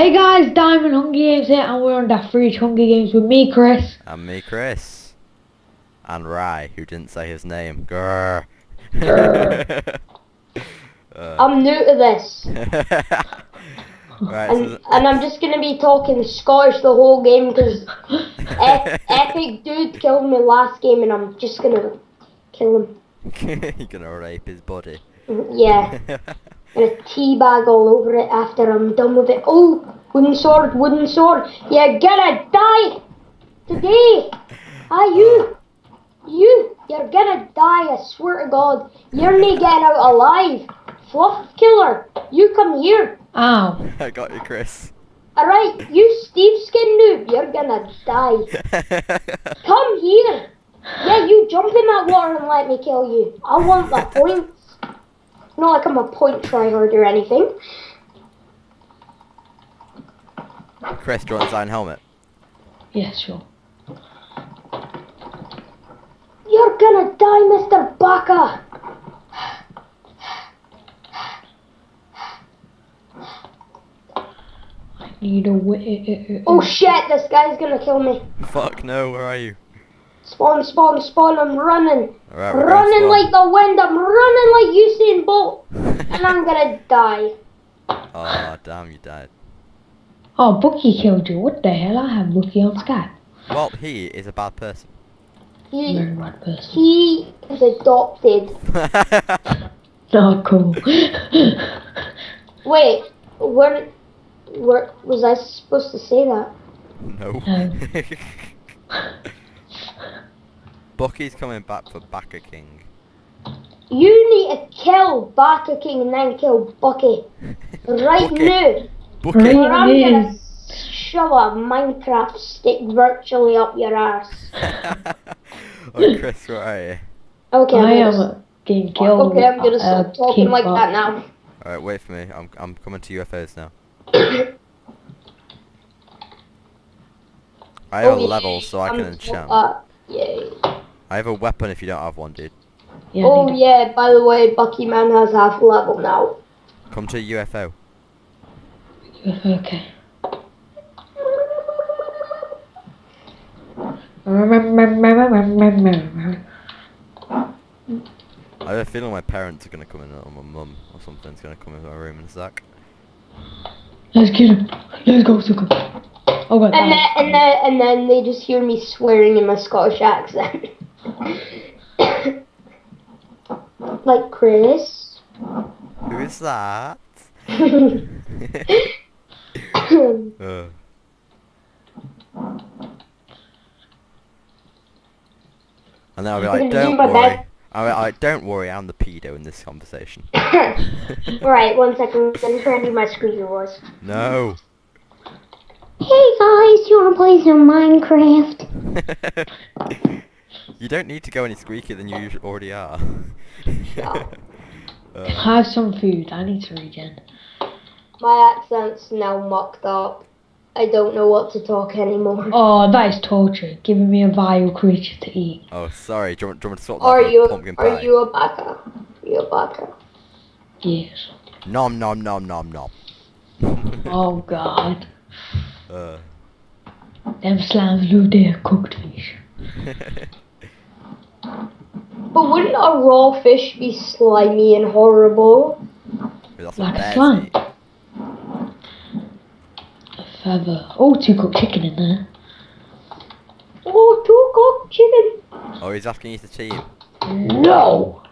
Hey guys, Diamond Hunger Games here, and we're on that free Hunger Games with me, Chris. And me, Chris. And Rye, who didn't say his name. Grrr. Grrr. I'm new to this, Right, and I'm just gonna be talking Scottish the whole game because Epic Dude killed me last game, and I'm just gonna kill him. you're gonna rape his body. Yeah, and a teabag all over it after I'm done with it. Oh, wooden sword, wooden sword. You're gonna die today. You're gonna die. I swear to God, you're not getting out alive. Fluff killer, you come here. Ow. I got you, Chris. Alright, you Steve Skin noob, you're gonna die. Come here. Yeah, you jump in that water and let me kill you. I want the points. Not like I'm a point tryhard or anything. Chris, do you want the iron helmet? Yeah, sure. You're gonna die, Mr. Baka. Need a Oh shit, this guy's gonna kill me. Fuck no, where are you? Spawn, spawn, spawn, I'm running. Alright, we're Running going like the wind, I'm running like Usain Bolt. And I'm gonna die. Oh, damn, you died. Oh, Bucky killed you. What the hell? I have Bucky on Skype. Well, he is a bad person. Very bad person. He is adopted. Not cool. Wait, where was I supposed to say that? No. No. Bucky's coming back for Baka King. You need to kill Baka King and then kill Bucky. Right Bucky. now. Bucky! Right. Or I'm gonna shove a Minecraft stick virtually up your ass. Oh, Chris, where are you? Okay, I I'm am gonna, getting killed. okay, I'm gonna stop talking like K-pop. that now. Alright, wait for me. I'm coming to UFOs now. I have a Oh, level so I I'm can enchant. Yay. I have a weapon if you don't have one, dude. Yeah, Oh need yeah, by the way, Bucky Man has half level now. Come to a UFO. Okay. I have a feeling my parents are gonna come in, or my mum or something's gonna come into my room in a sec. Let's get him. Let's go, Suka. Oh god. And then they just hear me swearing in my Scottish accent. Like Chris. Who is that? And then I'll be like, don't worry. I'll be like, don't worry, I'm the pedo in this conversation. Right, 1 second. Let me try and do my squeaky voice. No. Hey guys, you wanna play some Minecraft? You don't need to go any squeakier than you already are. Have some food. I need to regen. My accent's now mucked up. I don't know what to talk anymore. Oh, that is torture. Giving me a vile creature to eat. Oh, sorry. Do you want to sort that Are for you pumpkin pie? are you a baka? You a baka? Yes. Nom nom nom nom nom. Oh god. Uh. Them slams love their cooked fish. But wouldn't a raw fish be slimy and horrible? That's Like a bear's slime. eat. A feather. Oh, 2 cooked chicken in there. Oh, 2 cooked chicken. Oh, he's asking you to team. No.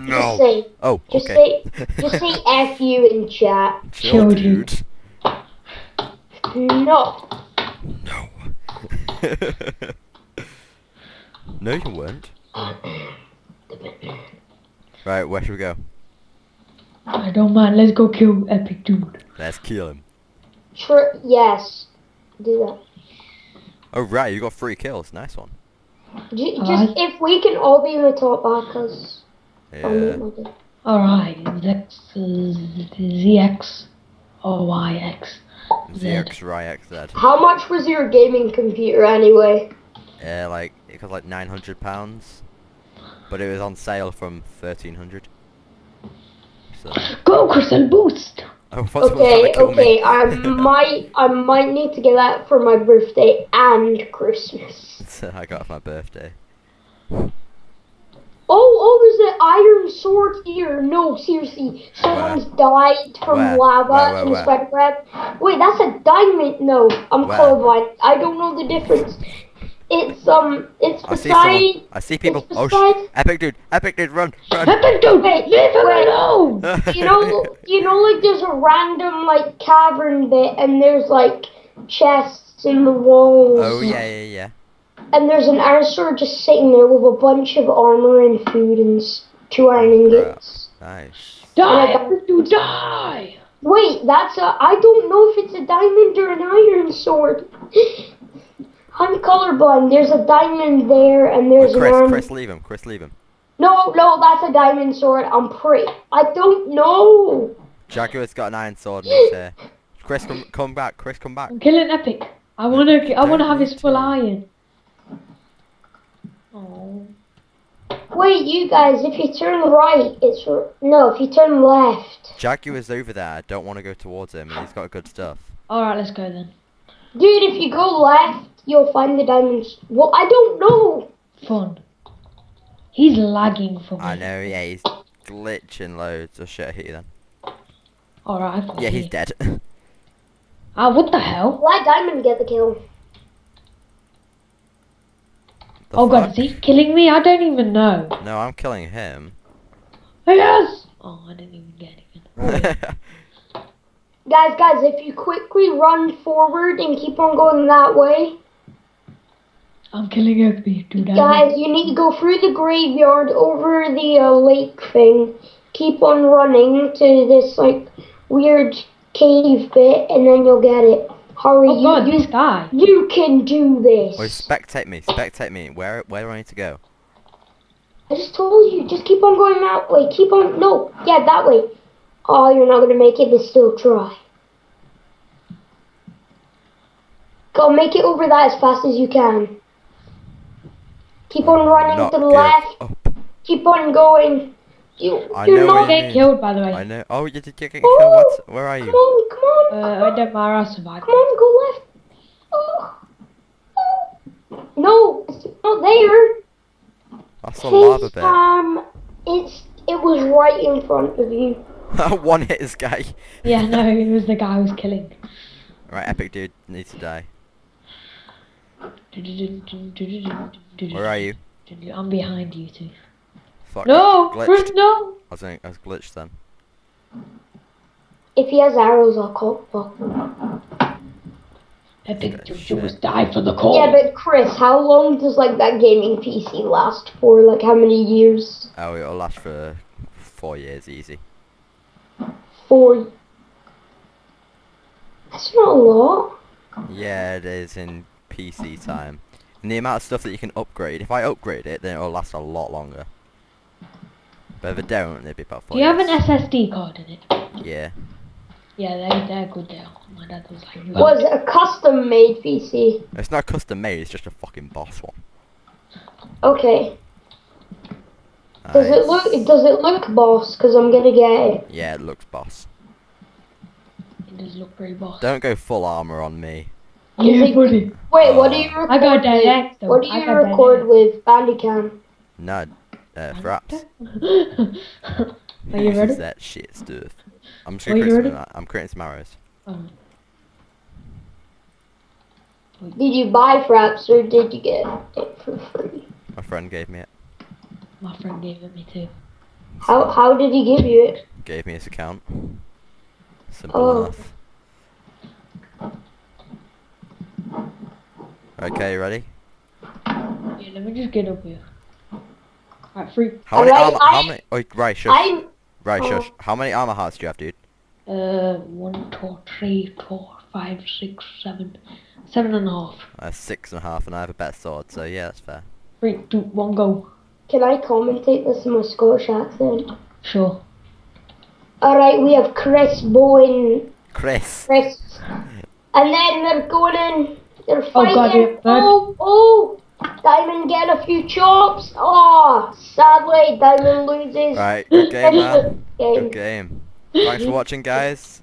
Just say, Oh, just okay. just say F you in chat. Chill, Chill, dude. dude. No. No. No, you weren't. Right, where should we go? I don't mind. Let's go kill Epic Dude. Let's kill him. Sure. Yes. Do that. Oh, right, you got 3 kills. Nice one. Just if we can all be in the top backers. Yeah. Alright. ZX or YX. ZX, Ryx, Z. How much was your gaming computer anyway? Like, it cost like £900. But it was on sale from 1300. So. Go, Crystal Boost! I thought someone was Okay, trying to kill okay. me. I might need to get that for my birthday and Christmas. So I got it for my birthday. Oh, there's an iron sword here. No, seriously, someone's died from Where? lava in Where? a spider grab. Wait, that's a diamond. No, I'm Where? colorblind. I don't know the difference. It's I see someone. beside. I see people. It's Oh, beside. Epic dude, run! Epic dude, Wait, leave him wait. alone! Like there's a random like cavern bit, and there's like chests in the walls. Oh yeah. And there's an iron sword just sitting there with a bunch of armor and food and 2 iron ingots. Nice. Die, Epic dude, die! Wait, I don't know if it's a diamond or an iron sword. I'm colorblind. There's a diamond there, and there's an iron. Chris, leave him. No, that's a diamond sword. I don't know. Jaguar's got an iron sword and he's here. Chris, come back. Chris, come back. I'm killing Epic. I wanna have his full iron. Oh. Wait, you guys, if you turn right, if you turn left. Jaguar's over there. I don't want to go towards him, and he's got good stuff. Alright, let's go then. Dude, if you go left, you'll find the diamonds. Well, I don't know. Fun. He's lagging for me. I know, yeah, he's glitching loads. Oh shit, I hit you then. Alright, Yeah, he's dead. Ah, what the hell? Let diamond get the kill. Oh god, is he killing me? I don't even know. No, I'm killing him. Yes! Oh, I didn't even get anything. Guys, if you quickly run forward and keep on going that way. I'm killing Epic dude. Guys, you need to go through the graveyard over the lake thing. Keep on running to this like weird cave bit, and then you'll get it. Hurry! Oh god, this guy. You can do this. Wait, spectate me. Where do I need to go? I just told you. Just keep on going that way. That way. Oh, you're not gonna make it, but still try. Go, make it over that as fast as you can. Keep on running Not to the good. left. Oh, Keep on going. You're know not what you Get mean. killed, by the way. I know. Oh, you did get killed. Oh, What? Where are you? Come on. I don't matter, I survived. Come on, go left. Oh. No, it's not there. That's a lava bit. It was right in front of you. One hit this guy. Yeah, no, it was the guy I was killing. Right, Epic dude needs to die. Where are you? I'm behind you two. Fuck. No! Glitched. Chris, no! I was glitched then. If he has arrows, I'll call. Fuck. Epic Shit. dude must die for the call. Yeah, but Chris, how long does like that gaming PC last for? Like how many years? Oh, it'll last for 4 years easy. 4. That's not a lot. Yeah, it is in PC time. And the amount of stuff that you can upgrade. If I upgrade it, then it'll last a lot longer. But if I don't, it'll be about 4 Do you have years. an SSD card in it? Yeah. Yeah, they're good there. My dad was like, Was it a custom made PC? It's not custom made, it's just a fucking boss one. Okay. Does it look boss? Cause I'm gonna get it. Yeah, it looks boss. It does look pretty boss. Don't go full armor on me. Yeah, it- buddy. Wait, what do you record I got with? direct though. What do I you got record with? Bandicam. No, fraps. Are you ready? This is that shit stuff. I'm just Are gonna you create ready? some, I'm creating some arrows. Did you buy fraps or did you get it for free? My friend gave me it. My friend gave it me too. How did he give you it? Gave me his account. Simple Oh. enough. Okay, you ready? Yeah, let me just get up here. Alright, 3. How many Alright, armor? How many? Oh, right, shush. Right, oh. shush. How many armor hearts do you have, dude? 1, 2, 3, 4, 5, 6, 7, 7.5. 6.5, and I have a better sword, so yeah, that's fair. 3, 2, 1, go. Can I commentate this in my Scottish accent? Sure. Alright, we have Chris, Bowen, Chris. and then they're going in, they're Oh, fighting. God, yeah, bird. Oh, Diamond get a few chops. Oh, sadly, Diamond loses. Right, good game, man. Game. Good game. Thanks for watching, guys.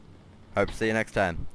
Hope to see you next time.